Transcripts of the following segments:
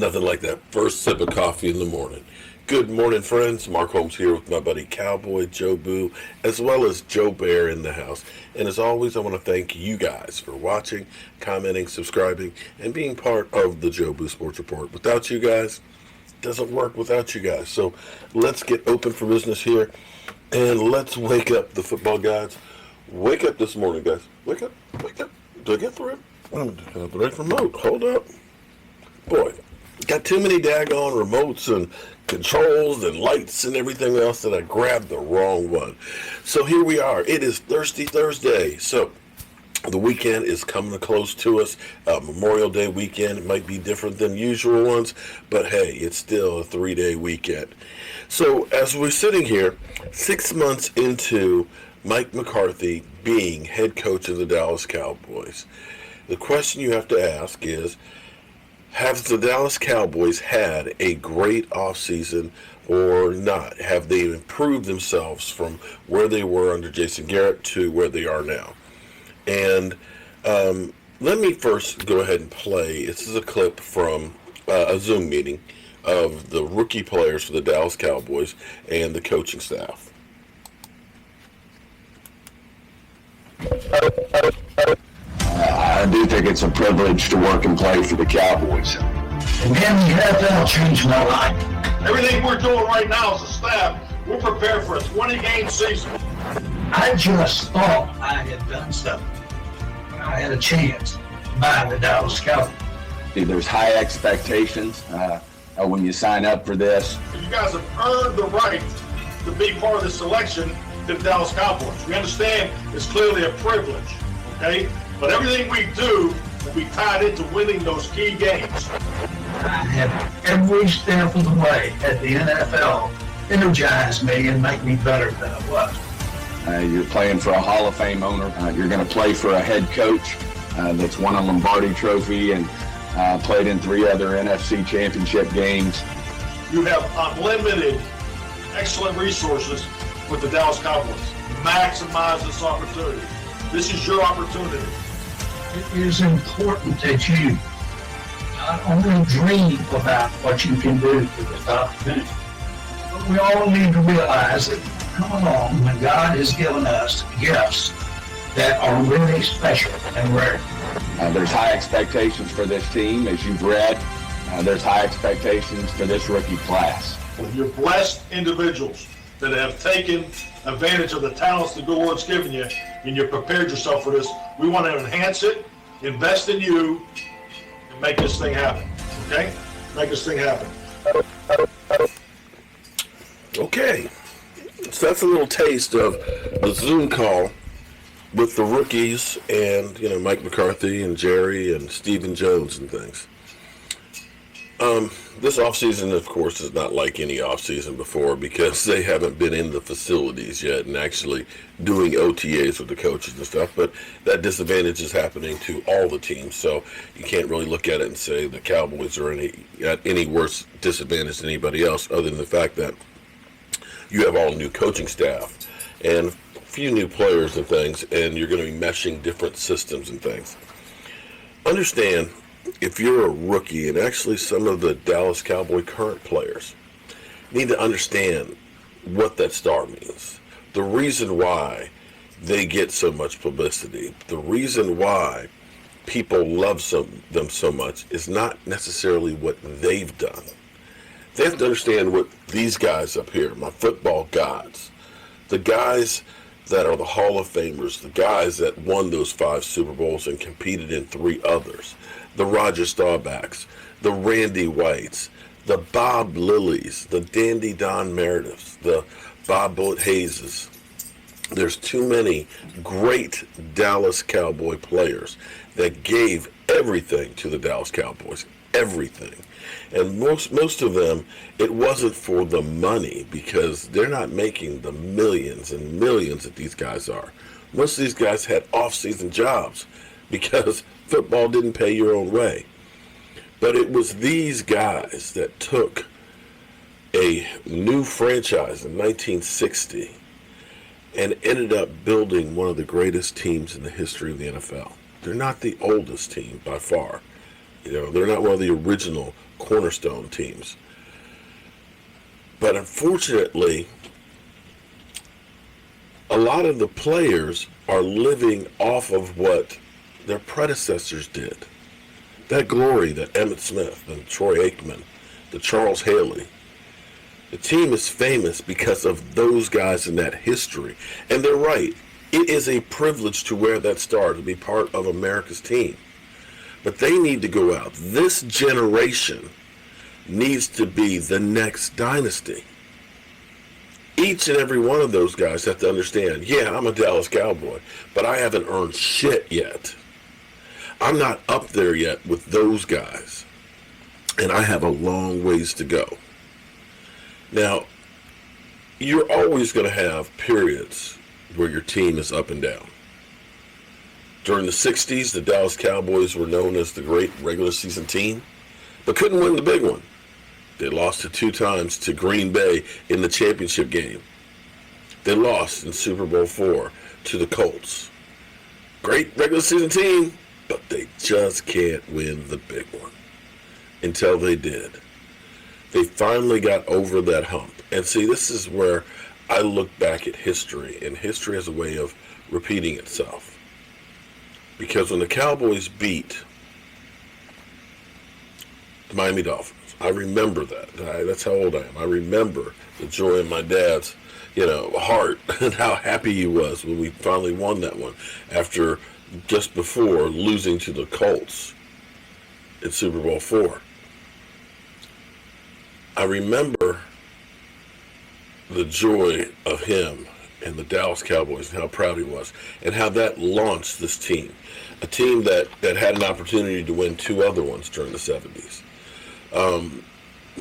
Nothing like that first sip of coffee in the morning. Good morning, friends. Mark Holmes here with my buddy Cowboy Joe Boo, as well as Joe Bear in the house. And as always, I want to thank you guys for watching, commenting, subscribing, and being part of the Joe Boo Sports Report. Without you guys, it doesn't work without you guys. So let's get open for business here, and let's wake up the football gods. Wake up this morning, guys. Wake up. Wake up. Do I get the right remote? Hold up. Boy, got too many daggone remotes and controls and lights and everything else that I grabbed the wrong one. So here we are. It is Thirsty Thursday. So the weekend is coming close to us. Memorial Day weekend. It might be different than usual ones, but hey, it's still a 3-day weekend. So as we're sitting here, 6 months into Mike McCarthy being head coach of the Dallas Cowboys, the question you have to ask is, have the Dallas Cowboys had a great offseason or not? Have they improved themselves from where they were under Jason Garrett to where they are now? And let me first go ahead and play. This is a clip from a Zoom meeting of the rookie players for the Dallas Cowboys and the coaching staff. I do think it's a privilege to work and play for the Cowboys. And then the NFL changed my life. Everything we're doing right now as a staff, we're prepared for a 20-game season. I just thought I had done something. I had a chance by the Dallas Cowboys. There's high expectations when you sign up for this. You guys have earned the right to be part of the selection to the Dallas Cowboys. We understand it's clearly a privilege, okay? But everything we do will be tied into winning those key games. I have every step of the way at the NFL energize me and make me better than I was. You're playing for a Hall of Fame owner. You're going to play for a head coach that's won a Lombardi Trophy and played in 3 other NFC Championship games. You have unlimited, excellent resources with the Dallas Cowboys. Maximize this opportunity. This is your opportunity. It is important that you not only dream about what you can do for this opportunity, but we all need to realize that come along when God has given us gifts that are really special and rare. There's high expectations for this team, as you've read. There's high expectations for this rookie class. You're blessed individuals that have taken advantage of the talents that the Lord's given you, and you've prepared yourself for this. We want to enhance it, invest in you, and make this thing happen. Okay? Make this thing happen. Okay. So that's a little taste of the Zoom call with the rookies and, Mike McCarthy and Jerry and Stephen Jones and things. This offseason, of course, is not like any offseason before because they haven't been in the facilities yet and actually doing OTAs with the coaches and stuff. But that disadvantage is happening to all the teams, so you can't really look at it and say the Cowboys are at any worse disadvantage than anybody else, other than the fact that you have all new coaching staff and a few new players and things, and you're going to be meshing different systems and things. Understand, if you're a rookie, and actually some of the Dallas Cowboy current players need to understand what that star means. The reason why they get so much publicity, the reason why people love them so much is not necessarily what they've done. They have to understand what these guys up here, my football gods, the guys that are the Hall of Famers, the guys that won those 5 Super Bowls and competed in 3 others, the Roger Staubachs, the Randy Whites, the Bob Lillies, the Dandy Don Merediths, the Bob Bullet Hayeses. There's too many great Dallas Cowboy players that gave everything to the Dallas Cowboys, everything. And most of them, it wasn't for the money because they're not making the millions and millions that these guys are. Most of these guys had off-season jobs because football didn't pay your own way. But it was these guys that took a new franchise in 1960 and ended up building one of the greatest teams in the history of the NFL. They're not the oldest team by far. They're not one of the original cornerstone teams. But unfortunately, a lot of the players are living off of what their predecessors did. That glory that Emmitt Smith and Troy Aikman, the Charles Haley, the team is famous because of those guys in that history. And they're right. It is a privilege to wear that star, to be part of America's team. But they need to go out. This generation needs to be the next dynasty. Each and every one of those guys have to understand, yeah, I'm a Dallas Cowboy, but I haven't earned shit yet. I'm not up there yet with those guys. And I have a long ways to go. Now, you're always going to have periods where your team is up and down. During the 60s, the Dallas Cowboys were known as the great regular season team, but couldn't win the big one. They lost it 2 times to Green Bay in the championship game. They lost in Super Bowl IV to the Colts. Great regular season team, but they just can't win the big one. Until they did. They finally got over that hump. And see, this is where I look back at history, and history has a way of repeating itself. Because when the Cowboys beat the Miami Dolphins, I remember that. That's how old I am. I remember the joy in my dad's, heart and how happy he was when we finally won that one after just before losing to the Colts in Super Bowl IV. I remember the joy of him and the Dallas Cowboys and how proud he was and how that launched this team, a team that had an opportunity to win 2 other ones during the 70s.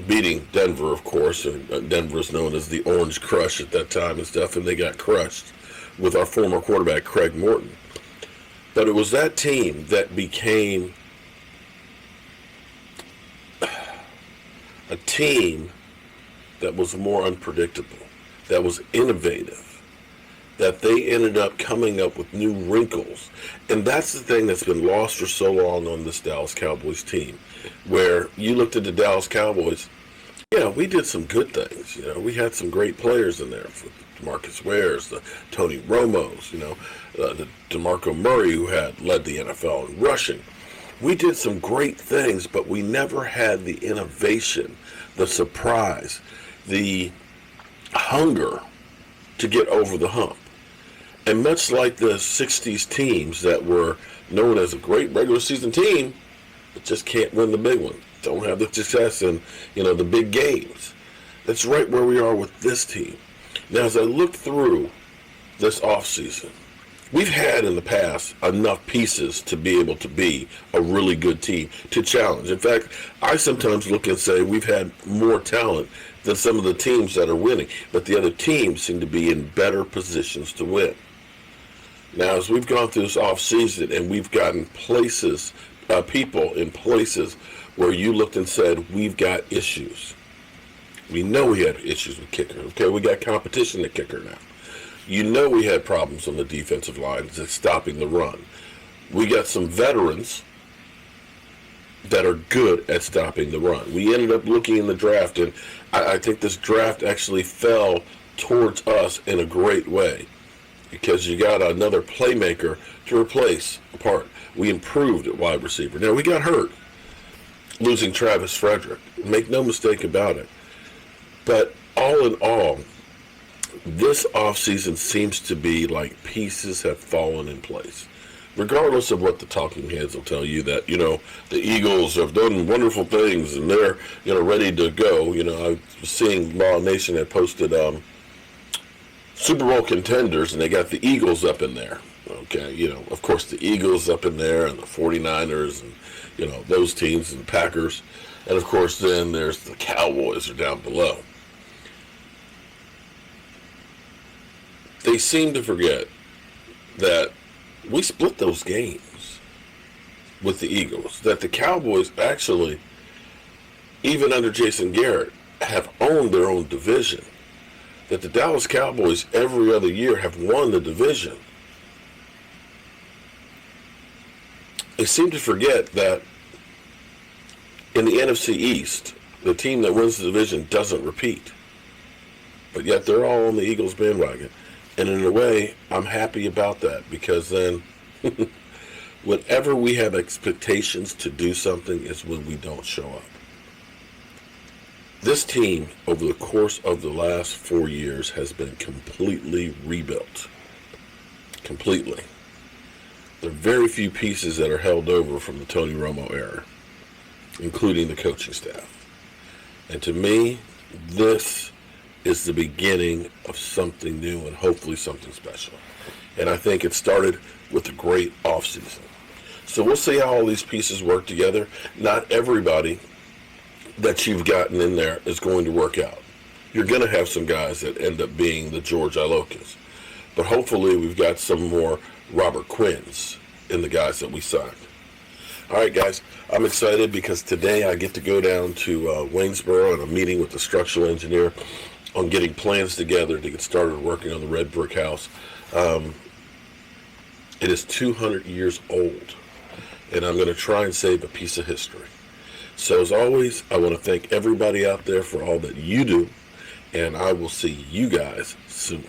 Beating Denver, of course, and Denver is known as the Orange Crush at that time and stuff, and they got crushed with our former quarterback, Craig Morton. But it was that team that became a team that was more unpredictable, that was innovative, that they ended up coming up with new wrinkles. And that's the thing that's been lost for so long on this Dallas Cowboys team, where you looked at the Dallas Cowboys, we did some good things. We had some great players in there, for DeMarcus Wares, the Tony Romos, the DeMarco Murray, who had led the NFL in rushing. We did some great things, but we never had the innovation, the surprise, the hunger to get over the hump. And much like the 60s teams that were known as a great regular season team, but just can't win the big one, don't have the success in, the big games. That's right where we are with this team. Now, as I look through this offseason, we've had in the past enough pieces to be able to be a really good team to challenge. In fact, I sometimes look and say we've had more talent than some of the teams that are winning, but the other teams seem to be in better positions to win. Now, as we've gone through this offseason and we've gotten people in places where you looked and said, we've got issues. We know we had issues with kicker. Okay, we got competition at kicker now. We had problems on the defensive line that's stopping the run. We got some veterans that are good at stopping the run. We ended up looking in the draft, and I think this draft actually fell towards us in a great way because you got another playmaker to replace a part. We improved at wide receiver. Now, we got hurt losing Travis Frederick. Make no mistake about it. But all in all, this offseason seems to be like pieces have fallen in place. Regardless of what the talking heads will tell you that, the Eagles have done wonderful things and they're, ready to go. I was seeing Law Nation had posted Super Bowl contenders and they got the Eagles up in there. Okay, of course the Eagles up in there and the 49ers and, those teams and Packers. And of course then there's the Cowboys are down below. They seem to forget that we split those games with the Eagles, that the Cowboys actually, even under Jason Garrett, have owned their own division, that the Dallas Cowboys every other year have won the division. They seem to forget that In the NFC East, the team that wins the division doesn't repeat. But yet they're all on the Eagles bandwagon. And in a way, I'm happy about that, because then whenever we have expectations to do something is when we don't show up. This team, over the course of the last 4 years, has been completely rebuilt. Completely. There are very few pieces that are held over from the Tony Romo era, including the coaching staff. And to me, this is the beginning of something new and hopefully something special. And I think it started with a great offseason. So we'll see how all these pieces work together. Not everybody that you've gotten in there is going to work out. You're going to have some guys that end up being the George Ilokas. But hopefully we've got some more Robert Quinns in the guys that we signed. All right, guys, I'm excited because today I get to go down to Waynesboro and a meeting with the structural engineer on getting plans together to get started working on the red brick house. It is 200 years old, and I'm going to try and save a piece of history. So as always, I want to thank everybody out there for all that you do, and I will see you guys soon.